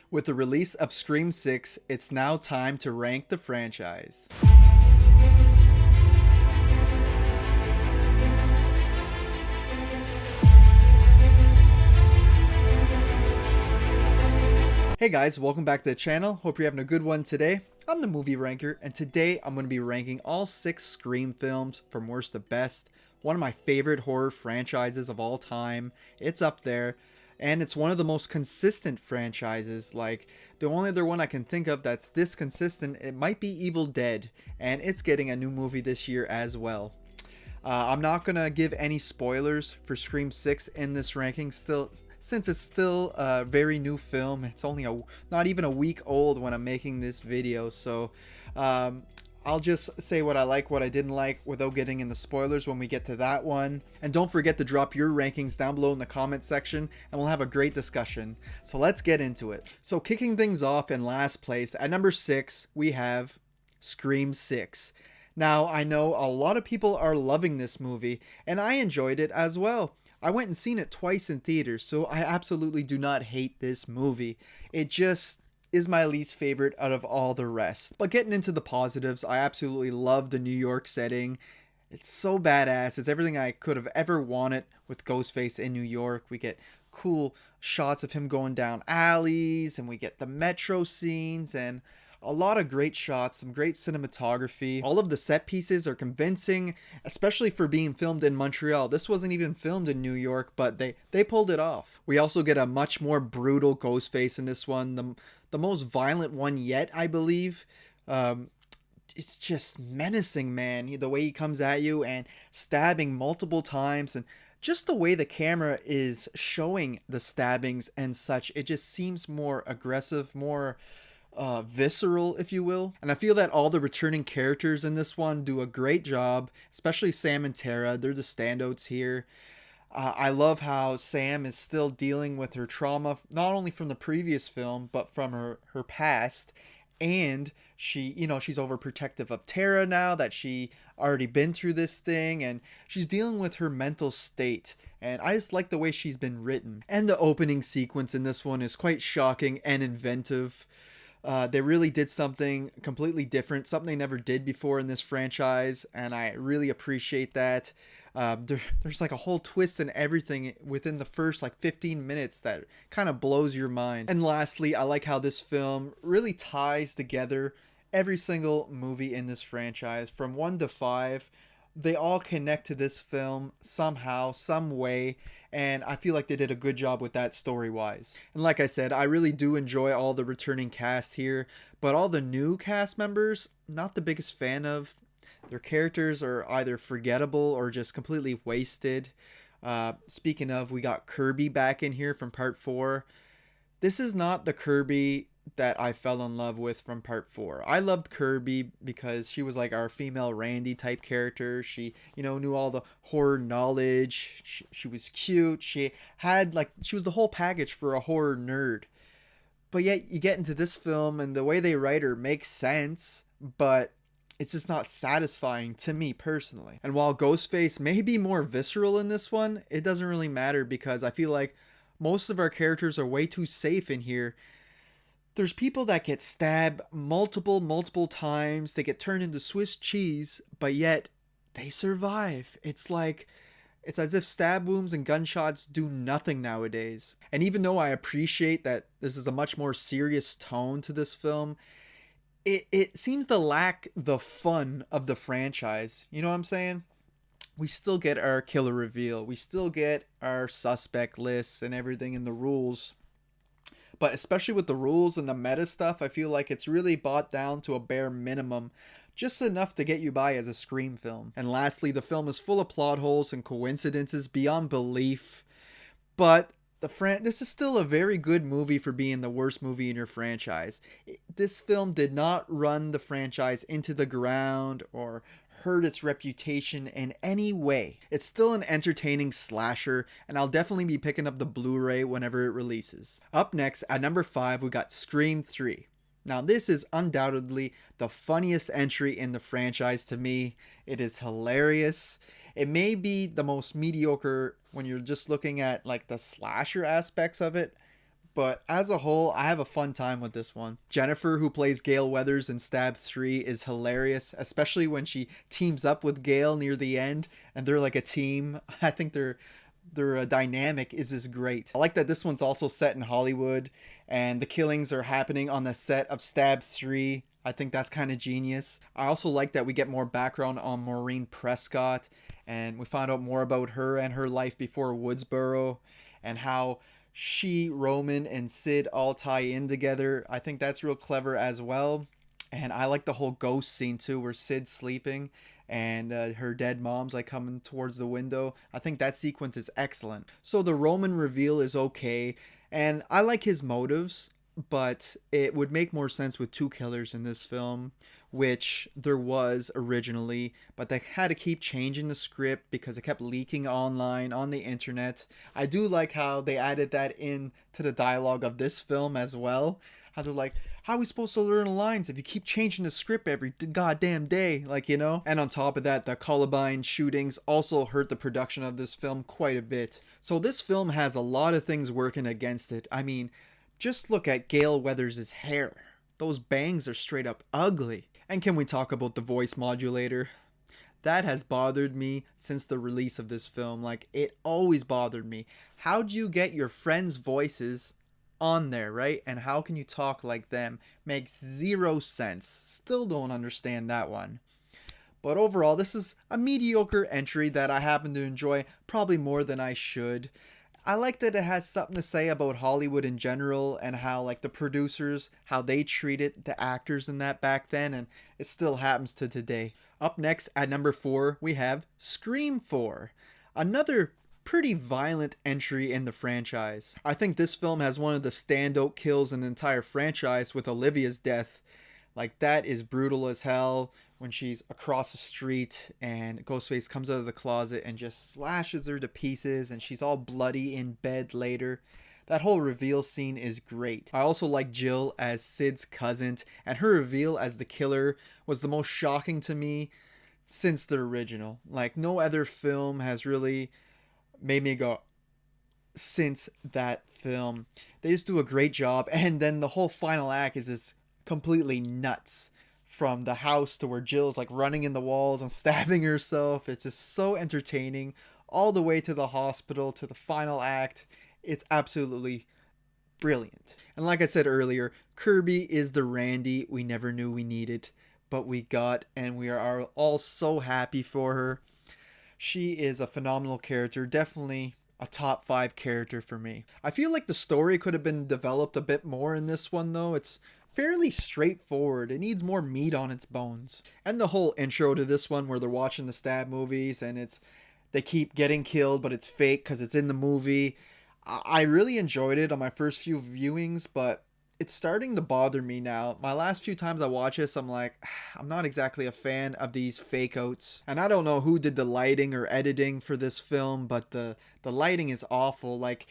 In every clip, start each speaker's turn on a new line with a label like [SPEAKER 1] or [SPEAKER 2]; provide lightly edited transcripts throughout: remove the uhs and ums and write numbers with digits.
[SPEAKER 1] With the release of Scream 6, it's now time to rank the franchise. Hey guys, welcome back to the channel. Hope you're having a good one today. I'm the Movie Ranker, and today I'm going to be ranking all 6 Scream films from worst to best. One of my favorite horror franchises of all time. It's up there, and it's one of the most consistent franchises. Like, the only other one I can think of that's this consistent, it might be Evil Dead, and it's getting a new movie this year as well. I'm not going to give any spoilers for Scream 6 in this ranking, since it's still a very new film. It's only not even a week old when I'm making this video, so I'll just say what I like, what I didn't like, without getting into spoilers when we get to that one. And don't forget to drop your rankings down below in the comment section, and we'll have a great discussion. So let's get into it. So kicking things off in last place, at number 6, we have Scream 6. Now, I know a lot of people are loving this movie, and I enjoyed it as well. I went and seen it twice in theaters, so I absolutely do not hate this movie. It just is my least favorite out of all the rest. But getting into the positives, I absolutely love the New York setting. It's so badass. It's everything I could have ever wanted with Ghostface in New York. We get cool shots of him going down alleys, and we get the metro scenes, and a lot of great shots, some great cinematography. All of the set pieces are convincing, especially for being filmed in Montreal. This wasn't even filmed in New York, but they pulled it off. We also get a much more brutal Ghostface in this one, the most violent one yet, I believe. It's just menacing, man. The way he comes at you and stabbing multiple times, and just the way the camera is showing the stabbings and such, it just seems more aggressive, more visceral, if you will. And I feel that all the returning characters in this one do a great job, especially Sam and Tara. They're the standouts here. I love how Sam is still dealing with her trauma, not only from the previous film, but from her past. And she's overprotective of Tara now that she already been through this thing, and she's dealing with her mental state. And I just like the way she's been written. And the opening sequence in this one is quite shocking and inventive. They really did something completely different, something they never did before in this franchise, and I really appreciate that. There's like a whole twist and everything within the first 15 minutes that kind of blows your mind. And lastly, I like how this film really ties together every single movie in this franchise from 1 to 5. They all connect to this film somehow, some way, and I feel like they did a good job with that story-wise. And like I said, I really do enjoy all the returning cast here, but all the new cast members, not the biggest fan of. Their characters are either forgettable or just completely wasted. Speaking of, we got Kirby back in here from Part 4. This is not the Kirby that I fell in love with from Part 4. I loved Kirby because she was like our female Randy type character. She, knew all the horror knowledge. She was cute. She was the whole package for a horror nerd. But yet you get into this film and the way they write her makes sense, but it's just not satisfying to me personally. And while Ghostface may be more visceral in this one, it doesn't really matter because I feel like most of our characters are way too safe in here. There's people that get stabbed multiple times. They get turned into Swiss cheese, but yet they survive. It's as if stab wounds and gunshots do nothing nowadays. And even though I appreciate that this is a much more serious tone to this film, it seems to lack the fun of the franchise. You know what I'm saying? We still get our killer reveal. We still get our suspect lists and everything in the rules. But especially with the rules and the meta stuff, I feel like it's really brought down to a bare minimum, just enough to get you by as a Scream film. And lastly, the film is full of plot holes and coincidences beyond belief. But this is still a very good movie for being the worst movie in your franchise. This film did not run the franchise into the ground or hurt its reputation in any way. It's still an entertaining slasher, and I'll definitely be picking up the Blu-ray whenever it releases. Up next, at number 5, we got Scream 3. Now, this is undoubtedly the funniest entry in the franchise to me. It is hilarious. It may be the most mediocre when you're just looking at the slasher aspects of it, But as a whole, I have a fun time with this one. Jennifer, who plays Gale Weathers in Stab 3, is hilarious, especially when she teams up with Gale near the end and they're like a team. I think their dynamic is just great. I like that this one's also set in Hollywood and the killings are happening on the set of Stab 3. I think that's kind of genius. I also like that we get more background on Maureen Prescott and we find out more about her and her life before Woodsboro and how she, Roman, and Sid all tie in together. I think that's real clever as well. And I like the whole ghost scene too, where Sid's sleeping and her dead mom's like coming towards the window. I think that sequence is excellent. So the Roman reveal is okay, and I like his motives, but it would make more sense with two killers in this film, which there was originally, but they had to keep changing the script because it kept leaking online on the internet. I do like how they added that in to the dialogue of this film as well. How they're like, how are we supposed to learn the lines if you keep changing the script every goddamn day? Like, you know? And on top of that, the Columbine shootings also hurt the production of this film quite a bit. So this film has a lot of things working against it. I mean, just look at Gale Weathers' hair. Those bangs are straight up ugly. And can we talk about the voice modulator? That has bothered me since the release of this film. Like, it always bothered me. How do you get your friends' voices on there, right? And how can you talk like them? Makes zero sense. Still don't understand that one. But overall, this is a mediocre entry that I happen to enjoy probably more than I should. I like that it has something to say about Hollywood in general and how like the producers, how they treated the actors in that back then, and it still happens to today. Up next at number 4, we have Scream 4. Another pretty violent entry in the franchise. I think this film has one of the standout kills in the entire franchise with Olivia's death. Like, that is brutal as hell when she's across the street and Ghostface comes out of the closet and just slashes her to pieces and she's all bloody in bed later. That whole reveal scene is great. I also like Jill as Sid's cousin, and her reveal as the killer was the most shocking to me since the original. Like, no other film has really made me go since that film. They just do a great job, and then the whole final act is just completely nuts. From the house to where Jill's like running in the walls and stabbing herself. It's just so entertaining. All the way to the hospital, to the final act. It's absolutely brilliant. And like I said earlier, Kirby is the Randy we never knew we needed, but we got, and we are all so happy for her. She is a phenomenal character. Definitely a top 5 character for me. I feel like the story could have been developed a bit more in this one though. It's fairly straightforward. It needs more meat on its bones. And the whole intro to this one where they're watching the stab movies and they keep getting killed but it's fake because it's in the movie. I really enjoyed it on my first few viewings, but it's starting to bother me now. My last few times I watch this, I'm like, I'm not exactly a fan of these fake outs. And I don't know who did the lighting or editing for this film, but the lighting is awful. Like,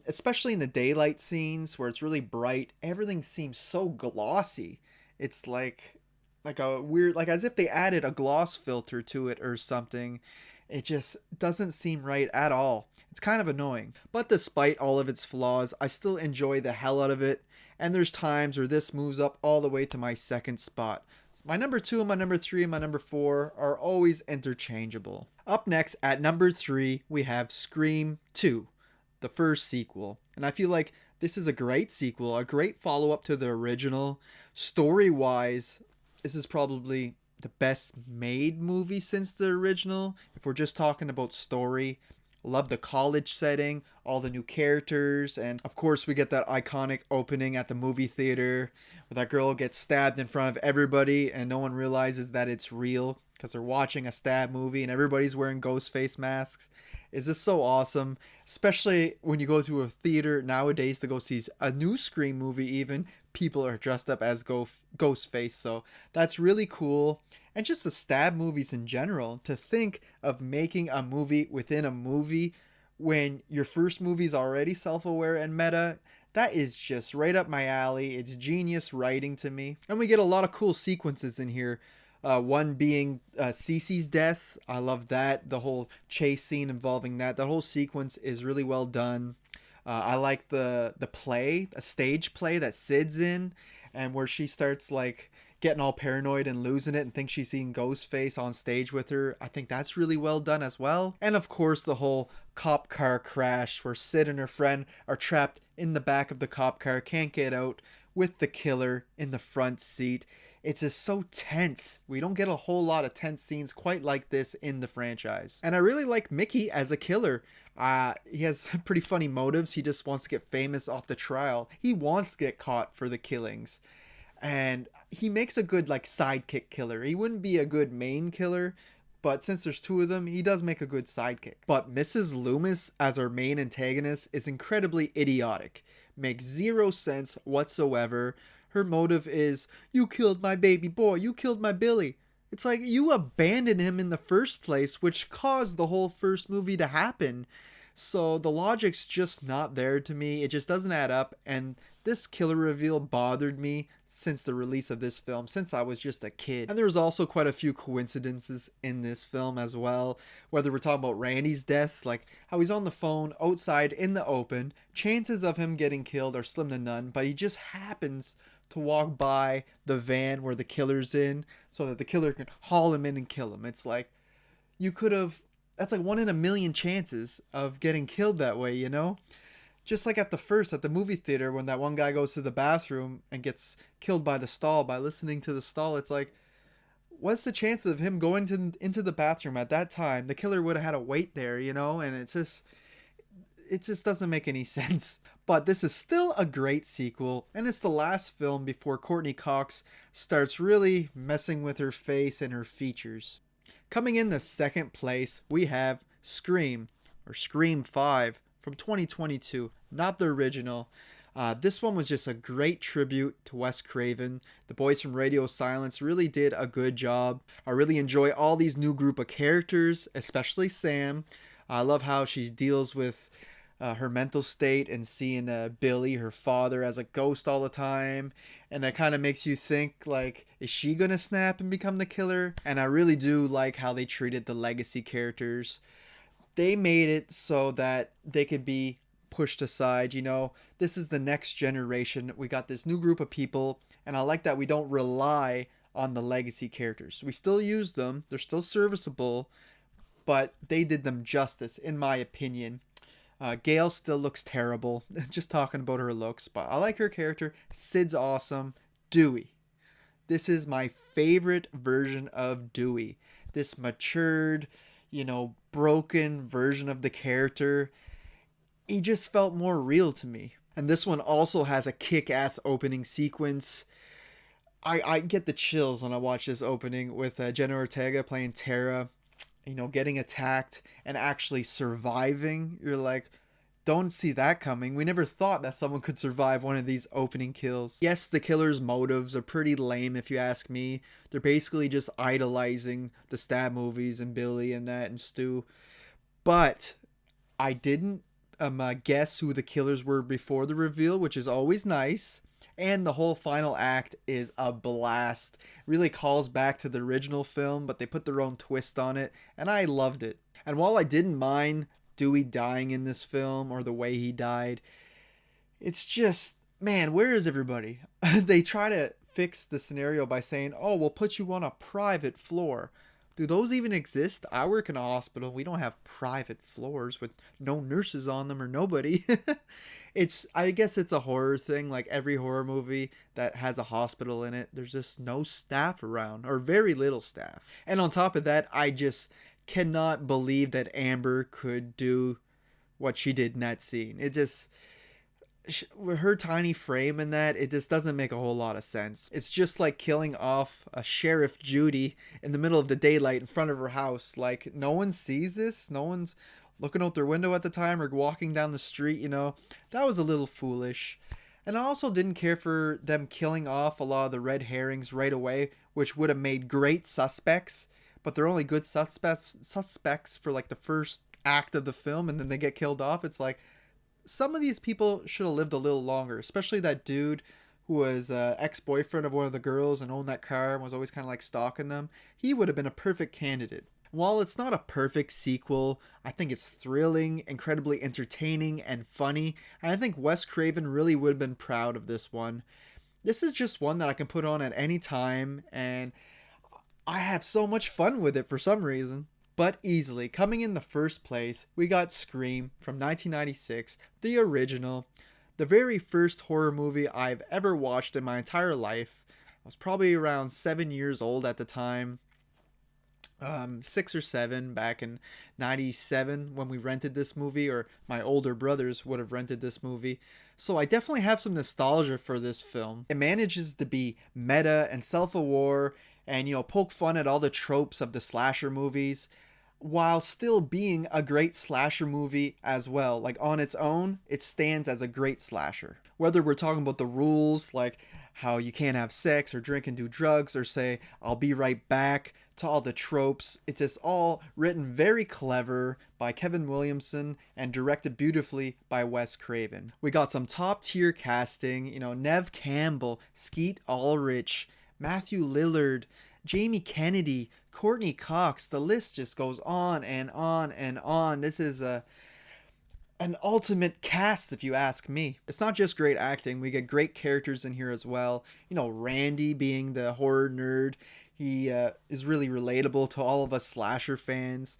[SPEAKER 1] especially in the daylight scenes where it's really bright, everything seems so glossy. It's like a weird, like as if they added a gloss filter to it or something. It just doesn't seem right at all. It's kind of annoying. But despite all of its flaws, I still enjoy the hell out of it. And there's times where this moves up all the way to my second spot. My number 2 and my number 3 and my number 4 are always interchangeable. Up next at number 3, we have Scream 2, the first sequel. And I feel like this is a great sequel, a great follow-up to the original. Story-wise, this is probably the best made movie since the original. If we're just talking about story, love the college setting, all the new characters, and of course we get that iconic opening at the movie theater where that girl gets stabbed in front of everybody and no one realizes that it's real because they're watching a stab movie and everybody's wearing ghost face masks. Is this so awesome? Especially when you go to a theater nowadays to go see a new Scream movie even, people are dressed up as Ghostface, so that's really cool. And just the stab movies in general, to think of making a movie within a movie when your first movie's already self-aware and meta, that is just right up my alley. It's genius writing to me. And we get a lot of cool sequences in here. One being Cece's death. I love that. The whole chase scene involving that. The whole sequence is really well done. I like the play, a stage play that Sid's in, and where she starts like getting all paranoid and losing it and thinks she's seeing Ghostface on stage with her. I think that's really well done as well. And of course, the whole cop car crash where Sid and her friend are trapped in the back of the cop car, can't get out, with the killer in the front seat. It's just so tense. We don't get a whole lot of tense scenes quite like this in the franchise. And I really like Mickey as a killer. He has pretty funny motives. He just wants to get famous off the trial. He wants to get caught for the killings. And he makes a good like sidekick killer. He wouldn't be a good main killer, but since there's two of them, he does make a good sidekick. But Mrs. Loomis as our main antagonist is incredibly idiotic. Makes zero sense whatsoever. Her motive is, you killed my baby boy, you killed my Billy. It's like, you abandoned him in the first place, which caused the whole first movie to happen. So the logic's just not there to me. It just doesn't add up. And this killer reveal bothered me since the release of this film, since I was just a kid. And there was also quite a few coincidences in this film as well. Whether we're talking about Randy's death, like how he's on the phone outside in the open, chances of him getting killed are slim to none, but he just happens to walk by the van where the killer's in so that the killer can haul him in and kill him. It's like, you could have, that's like 1 in a million chances of getting killed that way, you know? Just like at the movie theater, when that one guy goes to the bathroom and gets killed by the stall by listening to the stall, it's like, what's the chance of him going into the bathroom at that time? The killer would have had to wait there, you know? And it just doesn't make any sense. But this is still a great sequel, and it's the last film before Courtney Cox starts really messing with her face and her features. Coming in the second place, we have Scream, or Scream 5, from 2022, not the original. This one was just a great tribute to Wes Craven. The boys from Radio Silence really did a good job. I really enjoy all these new group of characters, especially Sam. I love how she deals with her mental state and seeing Billy, her father, as a ghost all the time. And that kind of makes you think, like, is she gonna snap and become the killer? And I really do like how they treated the legacy characters. They made it so that they could be pushed aside. You know, this is the next generation. We got this new group of people, and I like that we don't rely on the legacy characters. We still use them, they're still serviceable, but they did them justice, in my opinion. Gail still looks terrible, just talking about her looks, but I like her character. Sid's awesome. Dewey. This is my favorite version of Dewey. This matured, you know, broken version of the character. He just felt more real to me. And this one also has a kick-ass opening sequence. I get the chills when I watch this opening with Jenna Ortega playing Tara, you know, getting attacked and actually surviving. You're like, don't see that coming. We never thought that someone could survive one of these opening kills. Yes, the killer's motives are pretty lame if you ask me. They're basically just idolizing the Stab movies and Billy and that and Stu. But I didn't guess who the killers were before the reveal, which is always nice. And the whole final act is a blast. Really calls back to the original film, but they put their own twist on it, and I loved it. And while I didn't mind Dewey dying in this film or the way he died, it's just, man, where is everybody? They try to fix the scenario by saying, oh, we'll put you on a private floor. Do those even exist? I work in a hospital. We don't have private floors with no nurses on them or nobody. I guess it's a horror thing. Like every horror movie that has a hospital in it, there's just no staff around, or very little staff. And on top of that, I just cannot believe that Amber could do what she did in that scene. It just, her tiny frame in that, it just doesn't make a whole lot of sense. It's just like killing off a Sheriff Judy in the middle of the daylight in front of her house. Like, no one sees this. No one's looking out their window at the time or walking down the street, you know. That was a little foolish. And I also didn't care for them killing off a lot of the red herrings right away, which would have made great suspects, but they're only good suspects for like the first act of the film, and then they get killed off. It's like, some of these people should have lived a little longer, especially that dude who was ex-boyfriend of one of the girls and owned that car and was always kind of like stalking them. He would have been a perfect candidate. While it's not a perfect sequel, I think it's thrilling, incredibly entertaining, and funny, and I think Wes Craven really would have been proud of this one. This is just one that I can put on at any time, and I have so much fun with it for some reason. But easily, coming in the first place, we got Scream from 1996, the original, the very first horror movie I've ever watched in my entire life. I was probably around 7 years old at the time, 6 or 7 back in 97 when we rented this movie, or my older brothers would have rented this movie. So I definitely have some nostalgia for this film. It manages to be meta and self-aware and, poke fun at all the tropes of the slasher movies while still being a great slasher movie as well. Like on its own, it stands as a great slasher. Whether we're talking about the rules, like how you can't have sex or drink and do drugs, or say, I'll be right back, to all the tropes, it's just all written very clever by Kevin Williamson and directed beautifully by Wes Craven. We got some top tier casting, Nev Campbell, Skeet Ulrich, Matthew Lillard, Jamie Kennedy, Courtney Cox. The list just goes on and on and on. This is an ultimate cast, if you ask me. It's not just great acting. We get great characters in here as well. Randy being the horror nerd. He is really relatable to all of us slasher fans.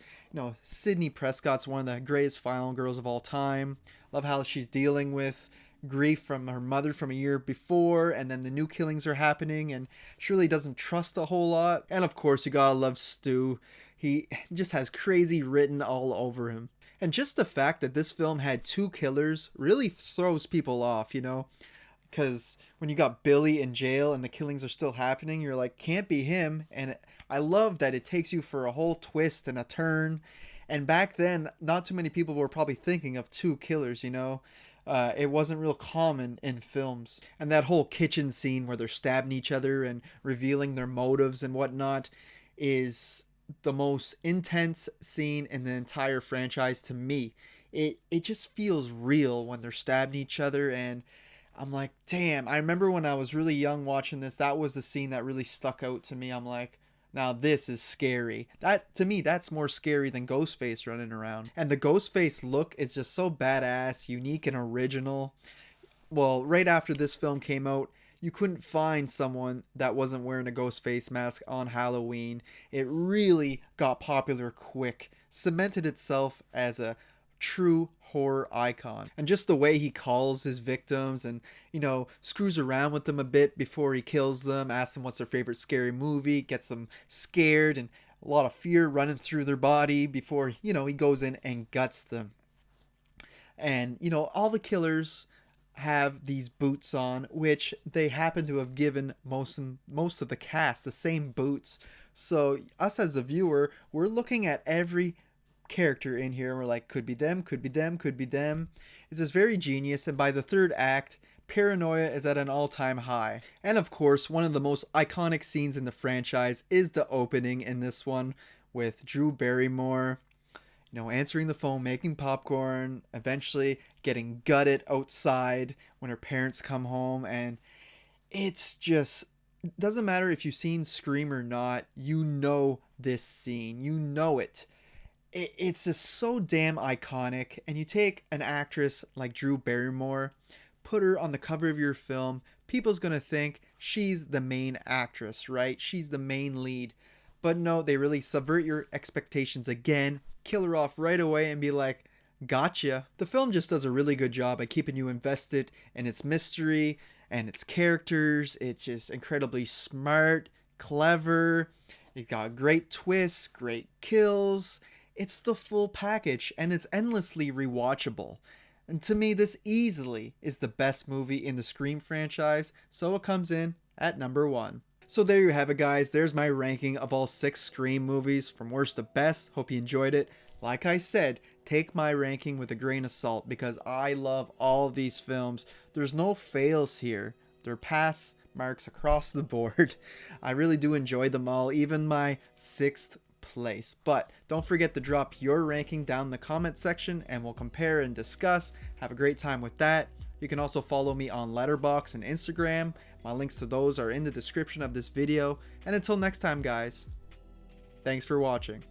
[SPEAKER 1] Sydney Prescott's one of the greatest final girls of all time. Love how she's dealing with grief from her mother from a year before, and then the new killings are happening, and she really doesn't trust a whole lot. And of course, you gotta love Stu. He just has crazy written all over him. And just the fact that this film had 2 killers really throws people off, because when you got Billy in jail and the killings are still happening, you're like, can't be him. And I love that it takes you for a whole twist and a turn. And back then, not too many people were probably thinking of 2 killers, It wasn't real common in films. And that whole kitchen scene where they're stabbing each other and revealing their motives and whatnot is the most intense scene in the entire franchise to me. It just feels real when they're stabbing each other, and I'm like, damn. I remember when I was really young watching this, that was the scene that really stuck out to me. I'm like, now this is scary. That, to me, that's more scary than Ghostface running around. And the Ghostface look is just so badass, unique, and original. Well, right after this film came out, you couldn't find someone that wasn't wearing a Ghostface mask on Halloween. It really got popular quick, cemented itself as a true horror icon. And just the way he calls his victims and, screws around with them a bit before he kills them, asks them what's their favorite scary movie, gets them scared and a lot of fear running through their body before, he goes in and guts them. And, all the killers have these boots on, which they happen to have given most of the cast the same boots. So us as the viewer, we're looking at every character in here and we're like, could be them, could be them, could be them. It's just very genius. And by the third act, paranoia is at an all-time high. And of course, one of the most iconic scenes in the franchise is the opening in this one with Drew Barrymore, answering the phone, making popcorn, eventually getting gutted outside when her parents come home. And it's just, doesn't matter if you've seen Scream or not, this scene, it. It's just so damn iconic. And you take an actress like Drew Barrymore, put her on the cover of your film, people's gonna think she's the main actress, right? She's the main lead. But no, they really subvert your expectations again, kill her off right away and be like, gotcha. The film just does a really good job at keeping you invested in its mystery and its characters. It's just incredibly smart, clever. It got great twists, great kills. It's the full package, and it's endlessly rewatchable. And to me, this easily is the best movie in the Scream franchise, so it comes in at number 1. So there you have it, guys. There's my ranking of all 6 Scream movies from worst to best. Hope you enjoyed it. Like I said, take my ranking with a grain of salt because I love all of these films. There's no fails here. They're pass marks across the board. I really do enjoy them all, even my 6th place. But don't forget to drop your ranking down in the comment section and we'll compare and discuss. Have a great time with that. You can also follow me on Letterboxd and Instagram. My links to those are in the description of this video. And until next time, guys, thanks for watching.